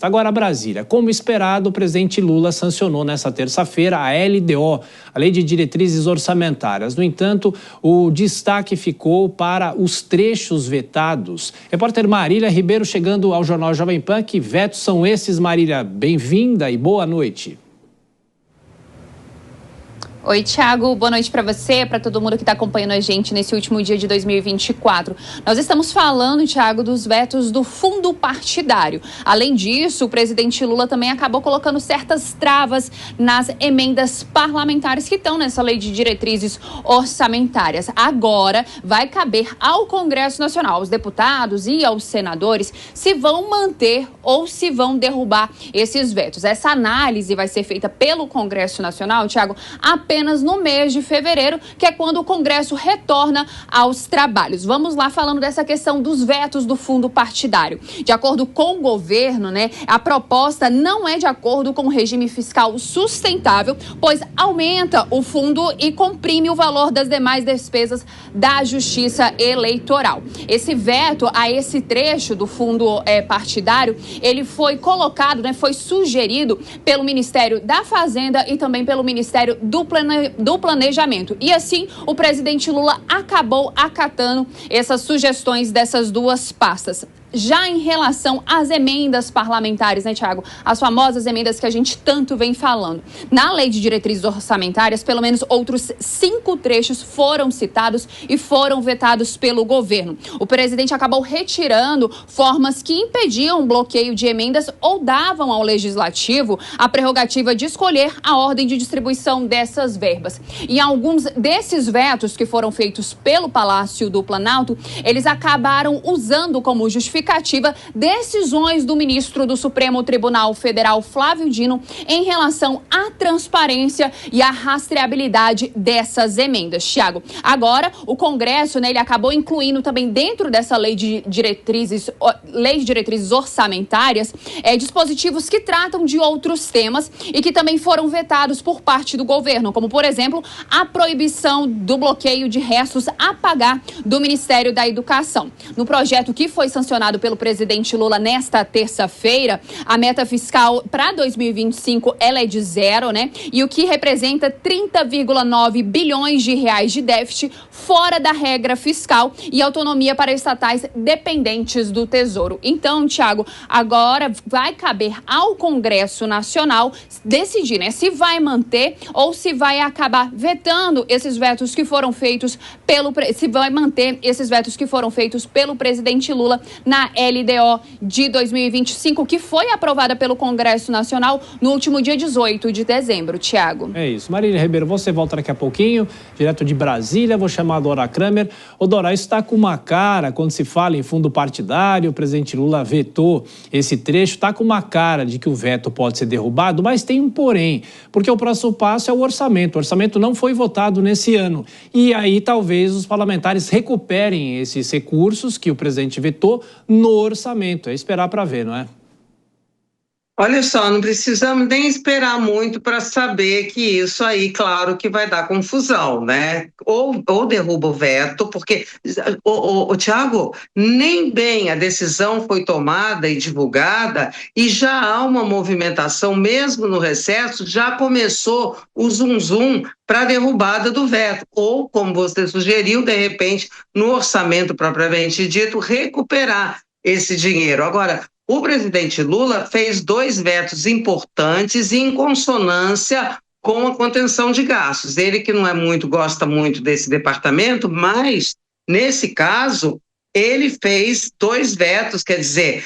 proposta. Agora, Brasília. Como esperado, o presidente Lula sancionou nesta terça-feira a LDO, a Lei de Diretrizes Orçamentárias. No entanto, o destaque ficou para os trechos vetados. Repórter Marília Ribeiro chegando ao Jornal Jovem Pan. Que vetos são esses, Marília? Bem-vinda e boa noite. Oi, Thiago. Boa noite para você, para todo mundo que está acompanhando a gente nesse último dia de 2024. Nós estamos falando, Thiago, dos vetos do fundo partidário. Além disso, o presidente Lula também acabou colocando certas travas nas emendas parlamentares que estão nessa lei de diretrizes orçamentárias. Agora, vai caber ao Congresso Nacional, aos deputados e aos senadores, se vão manter ou se vão derrubar esses vetos. Essa análise vai ser feita pelo Congresso Nacional, Thiago, apenas no mês de fevereiro, que é quando o Congresso retorna aos trabalhos. Vamos lá falando dessa questão dos vetos do fundo partidário. De acordo com o governo, a proposta não é de acordo com o regime fiscal sustentável, pois aumenta o fundo e comprime o valor das demais despesas da Justiça Eleitoral. Esse veto a esse trecho do fundo partidário, ele foi colocado, foi sugerido pelo Ministério da Fazenda e também pelo Ministério do Planejamento. E assim, o presidente Lula acabou acatando essas sugestões dessas duas pastas. Já em relação às emendas parlamentares, Thiago? As famosas emendas que a gente tanto vem falando. Na Lei de Diretrizes Orçamentárias, pelo menos outros 5 trechos foram citados e foram vetados pelo governo. O presidente acabou retirando formas que impediam o bloqueio de emendas ou davam ao Legislativo a prerrogativa de escolher a ordem de distribuição dessas verbas. E alguns desses vetos que foram feitos pelo Palácio do Planalto, eles acabaram usando como justificativa decisões do ministro do Supremo Tribunal Federal, Flávio Dino, em relação à transparência e à rastreabilidade dessas emendas. Thiago, agora o Congresso, ele acabou incluindo também dentro dessa lei de diretrizes orçamentárias, dispositivos que tratam de outros temas e que também foram vetados por parte do governo, como, por exemplo, a proibição do bloqueio de restos a pagar do Ministério da Educação. No projeto que foi sancionado pelo presidente Lula nesta terça-feira, a meta fiscal para 2025 ela é de 0, E o que representa 30,9 bilhões de reais de déficit fora da regra fiscal e autonomia para estatais dependentes do Tesouro. Então, Thiago, agora vai caber ao Congresso Nacional decidir, se vai manter ou se vai acabar vetando esses vetos que foram feitos se vai manter esses vetos que foram feitos pelo presidente Lula na LDO de 2025, que foi aprovada pelo Congresso Nacional no último dia 18 de dezembro, Thiago. É isso. Marília Ribeiro, você volta daqui a pouquinho, direto de Brasília, vou chamar a Dora Kramer. Ô, Dora, isso está com uma cara, quando se fala em fundo partidário, o presidente Lula vetou esse trecho, está com uma cara de que o veto pode ser derrubado, mas tem um porém, porque o próximo passo é o orçamento. O orçamento não foi votado nesse ano. E aí, talvez, os parlamentares recuperem esses recursos que o presidente vetou no orçamento. É esperar para ver, não é? Olha só, não precisamos nem esperar muito para saber que isso aí, claro, que vai dar confusão, Ou derruba o veto, porque, Thiago, nem bem a decisão foi tomada e divulgada e já há uma movimentação, mesmo no recesso, já começou o zum-zum para a derrubada do veto. Ou, como você sugeriu, de repente, no orçamento propriamente dito, recuperar esse dinheiro. Agora, o presidente Lula fez 2 vetos importantes em consonância com a contenção de gastos. Ele que não gosta muito desse departamento, mas, nesse caso, ele fez 2 vetos, quer dizer,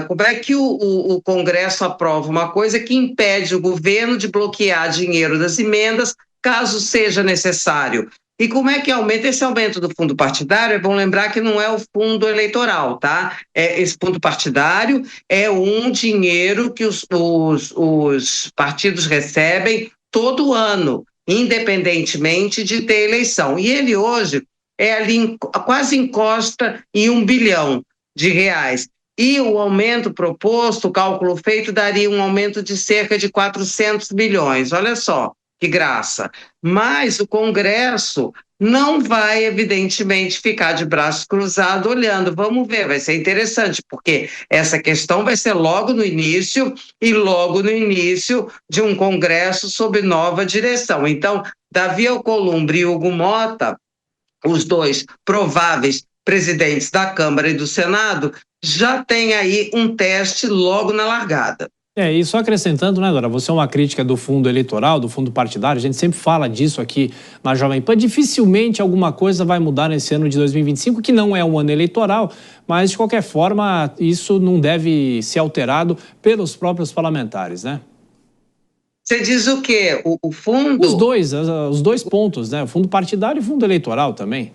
como é que o Congresso aprova uma coisa que impede o governo de bloquear dinheiro das emendas, caso seja necessário? E como é que aumenta? Esse aumento do fundo partidário, é bom lembrar que não é o fundo eleitoral, tá? Esse fundo partidário é um dinheiro que os partidos recebem todo ano, independentemente de ter eleição. E ele hoje ali quase encosta em R$1 bilhão. E o aumento proposto, o cálculo feito, daria um aumento de cerca de 400 bilhões. Olha só. Que graça. Mas o Congresso não vai, evidentemente, ficar de braços cruzados olhando. Vamos ver, vai ser interessante, porque essa questão vai ser logo no início e logo no início de um Congresso sob nova direção. Então, Davi Alcolumbre e Hugo Mota, os dois prováveis presidentes da Câmara e do Senado, já têm aí um teste logo na largada. E só acrescentando, né, Dora, você é uma crítica do fundo eleitoral, do fundo partidário, a gente sempre fala disso aqui na Jovem Pan, dificilmente alguma coisa vai mudar nesse ano de 2025, que não é um ano eleitoral, mas de qualquer forma isso não deve ser alterado pelos próprios parlamentares, né? Você diz o quê? O fundo? Os dois pontos, né? O fundo partidário e o fundo eleitoral também.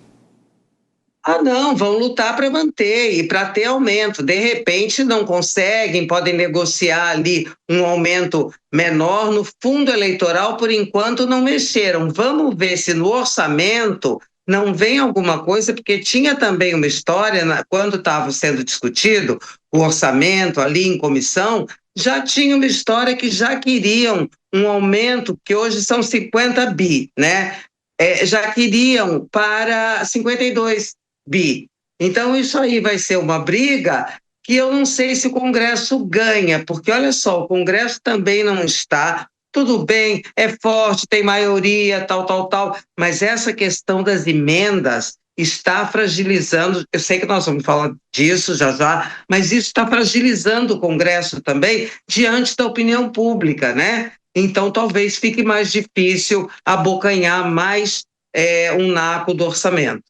Ah, não, vão lutar para manter e para ter aumento. De repente não conseguem, podem negociar ali um aumento menor. No fundo eleitoral, por enquanto, não mexeram. Vamos ver se no orçamento não vem alguma coisa, porque tinha também uma história, quando estava sendo discutido o orçamento ali em comissão, já tinha uma história que já queriam um aumento, que hoje são 50 bi, né? Já queriam para 52 bi. Então, isso aí vai ser uma briga que eu não sei se o Congresso ganha, porque olha só, o Congresso também não está. Tudo bem, é forte, tem maioria, tal, mas essa questão das emendas está fragilizando. Eu sei que nós vamos falar disso já, mas isso está fragilizando o Congresso também diante da opinião pública, né? Então, talvez fique mais difícil abocanhar mais um naco do orçamento.